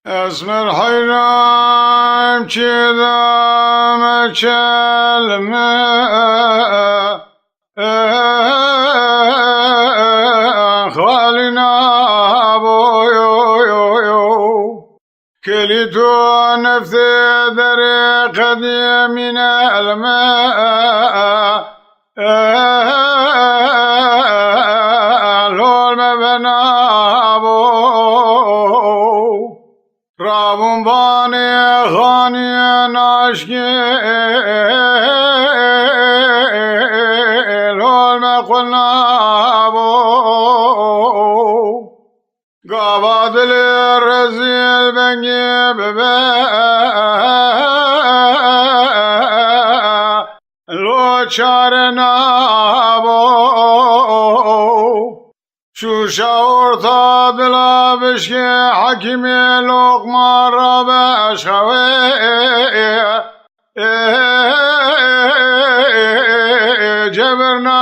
اسم الحيران كذا مكلمة خالنا بويو كليتو نفثي ذري قديم من الماء لول مبنى رابون باني خاني ناشكي لول مقلنا قابض للرزيل بنجي ببا لو چارنا شو شاورتا بلا بشكي حكيمي لقمان رابع شوي جبرنا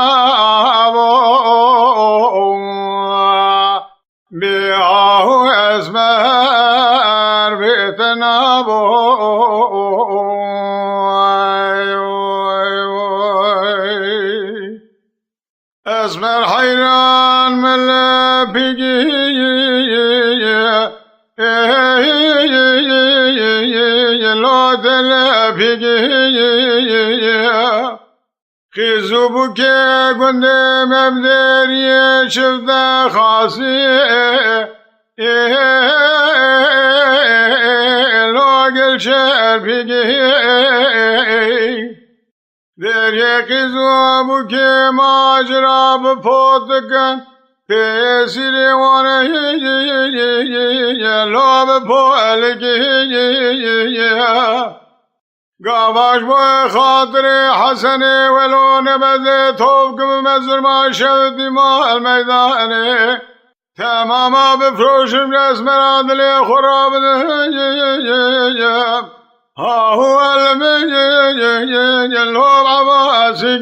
بيعه اسمر بيتنا اسمر حيران من بيجي لو دل بيجي خيزو بكي قندي مبدري شفت خاصي لو قل شر بيجي دريا خيزو بكي ماجرا بفوتكن پیسری وانه لاب پولگی گاواش با خاطر حسن ولو نبذ توب کم مزر ما شدی ما المیدانه تماما بفروشم رسم رادلی خراب ها هو المجي لوب عباسي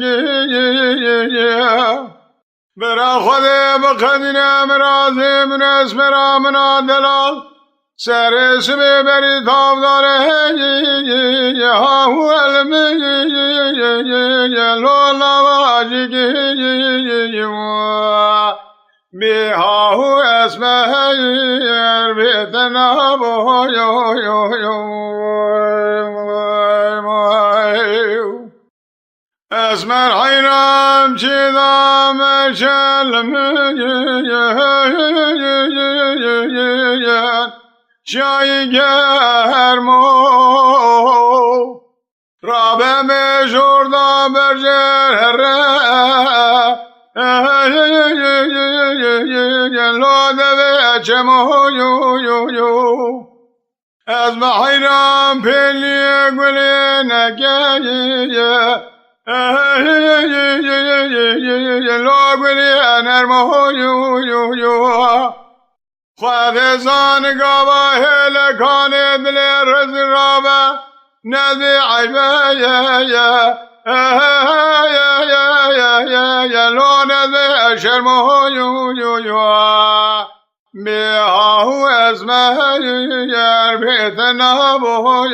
برا خده بقدنا مرازي من اسمرا من دلال سر اسمي بري تاب داره ها هو المجي لولا واجي بها هو اسمه بيتنا بو اسم الحيران كذا مشلم شاي گرمو رابع مشور دا برجر لو دبه چمو اسم الحيران پلی گلی نگی لوگلی نرمه خواهد زانگاه لکان دل رز رابه نزی عیبه لو نزی شرمه بیهاو اسمه یر بیتنا بو